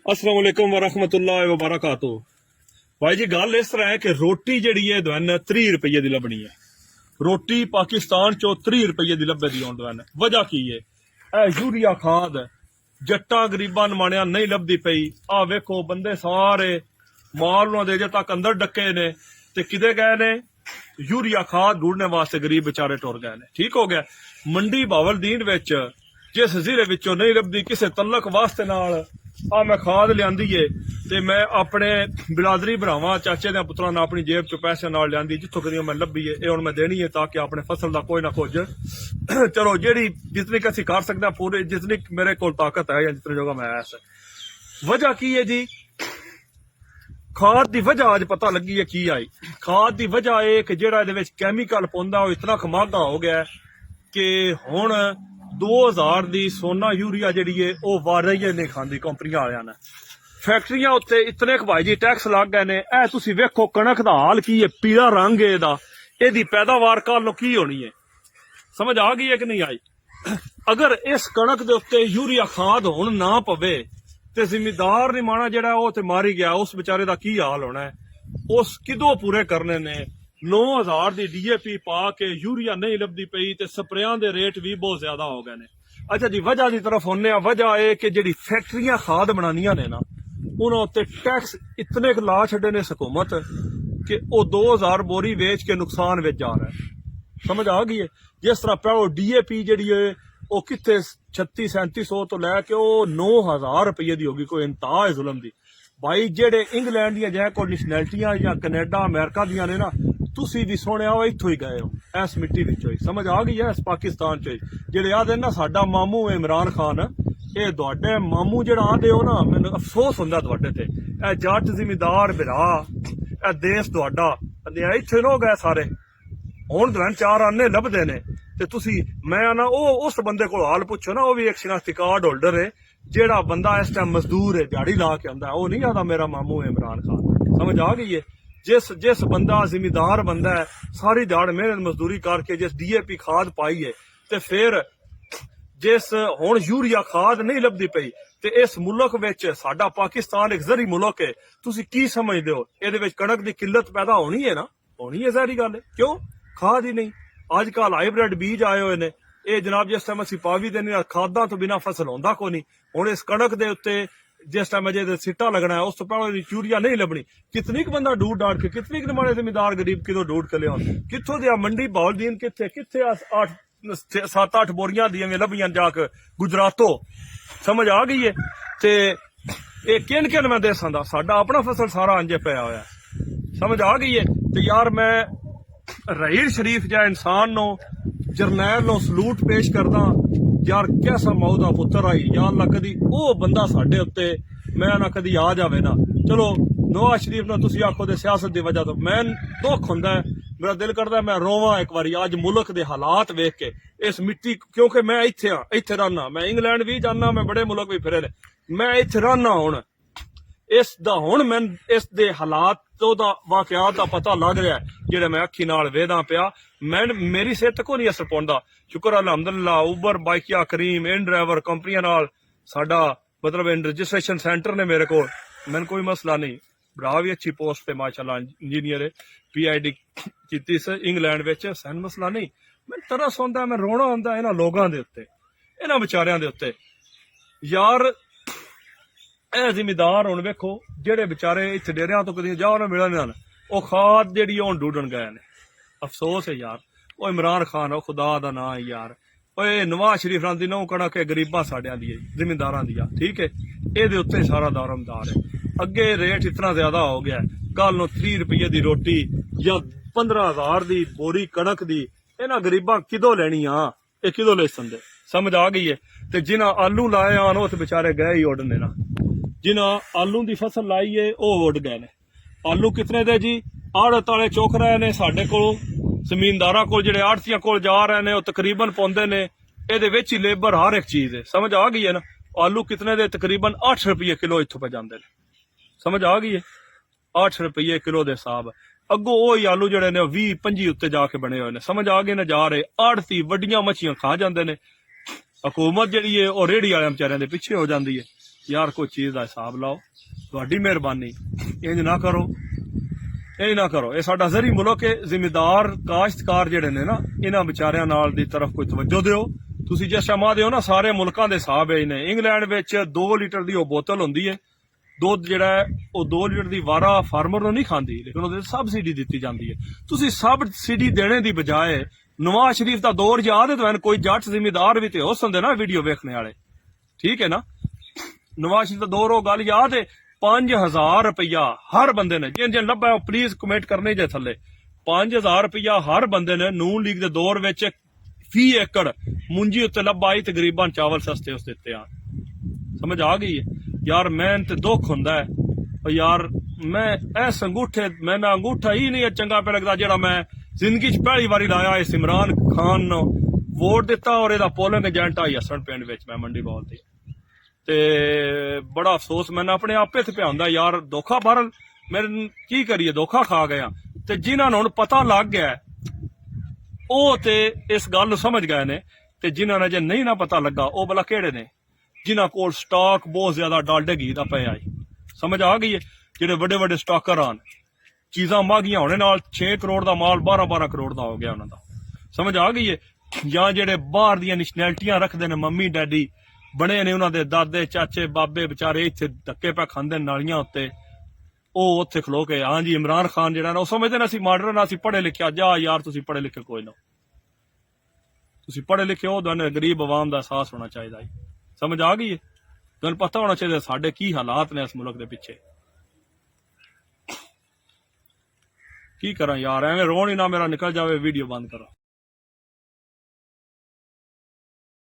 अस्सलाम वालेकुम वरहमतुल्लाहि वबरकातुहू। भाई जी गल इस तरह है कि रोटी जी है दवन 30 रुपये की लभनी है। रोटी पाकिस्तान चो 30 रुपये की लभे दी दवन। वजह की है यूरिया खाद जट्टा गरीबा नमाणिया नहीं लभदी पई। आ वेखो बंदे सारे माल दे जे तक अंदर डके ने ते किदे गए ने यूरिया खाद ढूंढने वास्ते गरीब बेचारे टुर गए ने। ठीक हो गया। मंडी बावलदीन विच जिस जिले विचों नहीं लभदी किसी तलक वास्ते नाल आ मैं खाद लियांदी है ते मैं अपने बिरादरी भरावां चाचे दे पुत्रां ने अपनी जेब चो पैसे नाल लियांदी जिथों कदी मैं लभी है ये हुण मैं देनी है ताकि अपने फसल दा कोई ना कुछ चलो जेड़ी जितनी कसी कर सकदा पूरी जितनी मेरे कोल ताकत है या जितने जोगा मैं ऐसा। वजह की है जी खाद दी वजह आज पता लगी है की आई। खाद दी वजह है कि जेड़ा इहदे विच कैमिकल पौंदा वो इतना महंगा हो गया है कि हुण 2000 दी सोना यूरिया जी है वह वारही नहीं खाती कंपनियां वालियां ने। फैक्ट्रियां उत्ते इतने भाई जी टैक्स लग गए ने। ऐ तुसी वेखो कणक दा हाल की है, पीला रंग है इहदा, इहदी पैदावार कल की होनी है। समझ आ गई है कि नहीं आई। अगर इस कणक दे उत्ते यूरिया खाद हुण ना पवे ते जिमीदार निमाणा जेड़ा वो ते मारी गया उस बेचारे दा की हाल होना है। उस किदों पूरे करने ने 9000 दी DAP पा के यूरिया नहीं लभदी पई ते स्प्रेयां दे रेट भी बहुत ज्यादा हो गए ने। अच्छा जी वजह की तरफ होने वजह है कि जेडी फैक्ट्रियां खाद बनानियां ने ना उन्होंने उत्ते टैक्स इतने ला छड़े ने हुकूमत कि वो 2000 बोरी वेच के नुकसान विच जा रहा है। समझ आ गई है। जिस तरह पहले DAP जी है वो कितने 3600-3700 तो लैके वो 9000 रुपये की होगी। कोई इंतहा है जुल्म दी। भाई जेडे इंग्लैंड दियां जै कोई नैशनैलिटियां या कनेडा अमेरिका दियां ने ना तुसी भी सुनिया हो इत्थों ही गए हो इस मिट्टी विचों ही। समझ आ गई है। इस पाकिस्तान च जेडे आदे ना साडा मामू इमरान खान ये तुहाडे मामू जेड़ा आंदे हो ना मैनूं अफसोस हुंदा तुहाडे ते। ए जट जिमीदार बिरा ए देश तुहाडा इत्थे नो गए सारे हुण तुहां चार आने लभदे ने ते तुसी मैं ना ओ उस बंदे को हाल पुछो ना वो भी एक शिनाख्ती कार्ड होल्डर है जेड़ा बंदा इस टाइम मजदूर है दिहाड़ी ला के आंदा है वो नहीं आता मेरा मामू है इमरान खान। समझ आ गई है। जिस बंदा जिमीदार बंदा है सारी दिहाड़ मेहनत मजदूरी करके जिस DAP खाद पाई है ते फिर जिस हुण यूरिया खाद नहीं लभदी पई ते इस मुल्क विच साडा पाकिस्तान एक जरी मुल्क है तुसी की समझदे हो इहदे विच कणक दी किल्लत पैदा होनी है ना होनी है सारी गल है। क्यों खाद ही नहीं। अजकल हाईब्रिड बीज आए हुए ने ये जनाब जिस टाइम असीं पावी देने खादां तो बिना फसल होंदा कोई नहीं। हुण इस कणक दे उत्ते जिस टाइम अजे सिट्टा लगना है उस तो पहले यूरिया नहीं लभनी। कितनी बंदा ढूंढ डाड़ के कितनी नमाणे जिमीदार गरीब कितों ढूंढ के लिया कितों दिया मंडी बावलदीन किथे किथे 7-8 बोरियां दियां लभियां जाके गुजरातों। समझ आ गई है। ते ये किन किन मैं दसां दा साडा अपना फसल सारा अंजे पिया होया। समझ आ गई है। ते यार मैं रहील शरीफ जा इंसान नो जरनैल नो सलूट पेश करदा यार कैसा मौत दा पुत्तर आई या अल्लाह कदी ओ बंदा साडे उत्ते मैं ना कदी आ जावे ना। चलो नवाज शरीफ ना तुसी आखो दे सियासत दी वजह तो मैं दुख हुंदा है मेरा दिल करदा मैं रोवां एक बारी अज मुल्क दे हालात वेख के इस मिट्टी क्योंकि मैं इत्थे रहना मैं इंग्लैंड भी जाना मैं बड़े मुल्क भी फिरे ने मैं इत्थे रहना हुण इस दा हुण मैं इस दे हालात तो दा वाकयात दा पता लग रहा है जेड़ा मैं अखी नाल वेदा पिया मैं मेरी सेहत को नहीं असर पौंदा। शुक्र अलहमदुलिल्लाह उबर बाइकिया करीम इन ड्राइवर कंपनियां नाल साडा मतलब इन रजिस्ट्रेशन सेंटर ने मेरे को मैंने कोई मसला नहीं। भरा भी अच्छी पोस्ट पे माशाल्लाह इंजीनियर है PID कीती से इंग्लैंड विच सन मसला नहीं। मैं तरस आंदा मैं रोना आंदा इन्हां लोगां दे उत्ते इन्हां बेचारियां दे उत्ते यार। ए जिमीदार हुण वेखो जेड़े बेचारे इत्थे डेरियां तो कदी जाओ ना मिलन ना वो खाद जेड़ी हुण ढूंढण गए ने। अफसोस है यार वो इमरान खान ओ खुदा दा नां है यार ओए नवाज शरीफ रांदी नौ कणक गरीबां साडियां दी जिमीदारां दी ठीक है एहदे उत्ते सारा दारमदार है। अगे रेट इतना ज्यादा हो गया कल नूं 30 रुपये दी रोटी या 15,000 दी बोरी कणक दी इन्हां गरीबां किदों लैनी आ ये किदों ले संदे। समझ आ गई है। ते जिन्हां आलू लाए आन वो ते बेचारे गए ही उड़ने ना जिन्हां आलू दी फसल लाई है वो उड़ गए ने। आलू कितने दे जी आड़त वाले चुक रहे ने साडे कोल जमीनदारां कोल जेड़े आड़तियां कोल जा रहे ने वो तकरीबन पौंदे ने इहदे विच ही लेबर हर एक चीज है। समझ आ गई है ना। आलू कितने दे तकरीबन 8 रुपये किलो इत्थों पे जांदे ने। समझ आ गई है 8 रुपये किलो दे हिसाब अगों वो ही आलू जेड़े ने 20-25 उत्ते जाके बने हुए ने। समझ आ गए ना जा रहे आड़ती वड्डियां मच्छियां खा जांदे ने हुकूमत जेड़ी है वो रेहड़ी वाले बेचारियां दे पिछे हो जांदी है। यार कोई चीज का हिसाब लाओ, ਤੁਹਾਡੀ ਮਿਹਰਬਾਨੀ। इंज ना करो, ਇਹ ਨਾ ਕਰੋ। ਇਹ ਸਾਡਾ ਜ਼ਰੀ ਮੁਲਕ ਹੈ। ਜ਼ਿਮੀਦਾਰ ਕਾਸ਼ਤਕਾਰ ਜਿਹੜੇ ਨੇ ਨਾ, ਇਹਨਾਂ ਵਿਚਾਰਿਆਂ ਨਾਲ ਦੀ ਤਰਫ ਕੋਈ ਤਵੱਜੋ ਦਿਓ। ਤੁਸੀਂ ਜਿਸ ਸ਼ਮਾ ਦਿਓ ਨਾ, ਸਾਰੇ ਮੁਲਕਾਂ ਦੇ ਹਿਸਾਬ ਹੈ ਨੇ। ਇੰਗਲੈਂਡ ਵਿੱਚ 2 ਲੀਟਰ ਦੀ ਉਹ ਬੋਤਲ ਹੁੰਦੀ ਹੈ ਦੁੱਧ, ਜਿਹੜਾ ਹੈ ਉਹ 2 ਲੀਟਰ ਦੀ ਵਾਰਾ ਫਾਰਮਰ ਨੂੰ ਨਹੀਂ ਖਾਂਦੀ, ਲੇਕਿਨ ਉਹਦੇ ਸਬਸਿਡੀ ਦਿੱਤੀ ਜਾਂਦੀ ਹੈ। ਤੁਸੀਂ ਸਬਸਿਡੀ ਦੇਣੇ ਦੀ ਬਜਾਏ, ਨਵਾਜ਼ ਸ਼ਰੀਫ ਦਾ ਦੌਰ ਯਾਦ ਹੈ ਤੁਹਾਨੂੰ? ਕੋਈ ਜੱਟ ਜ਼ਿਮੀਦਾਰ ਵੀ ਤੇ ਹੋ ਸੰਦੇ ਨਾ ਵੀਡੀਓ ਵੇਖਣੇ ਵਾਲੇ, ਠੀਕ ਹੈ ਨਾ? ਨਵਾਜ਼ ਸ਼ਰੀਫ ਦਾ ਦੌਰ, ਉਹ ਗੱਲ ਯਾਦ ਹੈ? 5000 रुपया हर बंदे ने, जिन जिन लभा प्लीज कमेंट करने जे थले। 5000 रुपया हर बंदे ने नून लीग दे दौर विच फी एकड़ मुंजी उत्ते लभा आई ते गरीबां चावल सस्ते उस दिते आ। समझ आ गई है यार? मैन ते दुख हुंदा है यार, मैं इस अंगूठे, मैंने अंगूठा ही नहीं चंगा पे लगता जेड़ा मैं जिंदगी च पहली बारी लाया। इस इमरान खान नो वोट दिता और एदा पोलिंग एजेंट आई हसन पिंड विच, मैं मंडी बॉल दी। ते बड़ा अफसोस मैंने अपने आपे च पिया हुंदा यार, धोखा बहरल मेरे की करिए, धोखा खा गया। ते जिन्हां नूं हुण पता लग गया ਉਹ ਤੇ इस गल नूं समझ गए ने, ते जिन्हां ने जे नहीं ना पता लगा ਉਹ भला किहड़े ने? जिन्हां कोल स्टॉक बहुत ज्यादा डालडे घी दा पिया है। समझ आ गई है? जेडे वड्डे वड्डे स्टॉकर आन, चीजां महंगियां होने नाल 6 करोड़ दा माल 12-12 करोड़ दा हो गया उन्हां दा। समझ आ गई है? ਜਾਂ ਜਿਹੜੇ ਬਾਹਰ ਦੀਆਂ ਨੈਸ਼ਨੈਲਿਟੀਆਂ ਰੱਖਦੇ ਨੇ, ਮੰਮੀ ਡੈਡੀ ਬਣੇ ਨੇ, ਉਹਨਾਂ ਦੇ ਦਾਦੇ ਚਾਚੇ ਬਾਬੇ ਵਿਚਾਰੇ ਇੱਥੇ ਧੱਕੇ ਪੈ ਖਾਂਦੇ ਨਾਲੀਆਂ ਉੱਤੇ, ਉਹ ਉੱਥੇ ਖਲੋ ਕੇ ਹਾਂਜੀ ਇਮਰਾਨ ਖਾਨ ਜਿਹੜਾ ਨਾ, ਉਹ ਸਮਝਦੇ ਨੇ ਅਸੀਂ ਮਾਡਰਨ, ਅਸੀਂ ਪੜ੍ਹੇ ਲਿਖਿਆ। ਜਾ ਯਾਰ, ਤੁਸੀਂ ਪੜ੍ਹੇ ਲਿਖੇ ਕੋਈ ਨਾ, ਤੁਸੀਂ ਪੜ੍ਹੇ ਲਿਖੇ ਹੋ, ਤੁਹਾਨੂੰ ਗਰੀਬ ਆਵਾਮ ਦਾ ਅਹਿਸਾਸ ਹੋਣਾ ਚਾਹੀਦਾ ਹੈ। ਸਮਝ ਆ ਗਈ ਹੈ? ਤੁਹਾਨੂੰ ਪਤਾ ਹੋਣਾ ਚਾਹੀਦਾ ਸਾਡੇ ਕੀ ਹਾਲਾਤ ਨੇ ਇਸ ਮੁਲਕ ਦੇ ਪਿੱਛੇ। ਕੀ ਕਰਾਂ ਯਾਰ, ਐਵੇਂ ਰੋਣ ਹੀ ਨਾ ਮੇਰਾ ਨਿਕਲ ਜਾਵੇ। ਵੀਡੀਓ ਬੰਦ ਕਰੋ।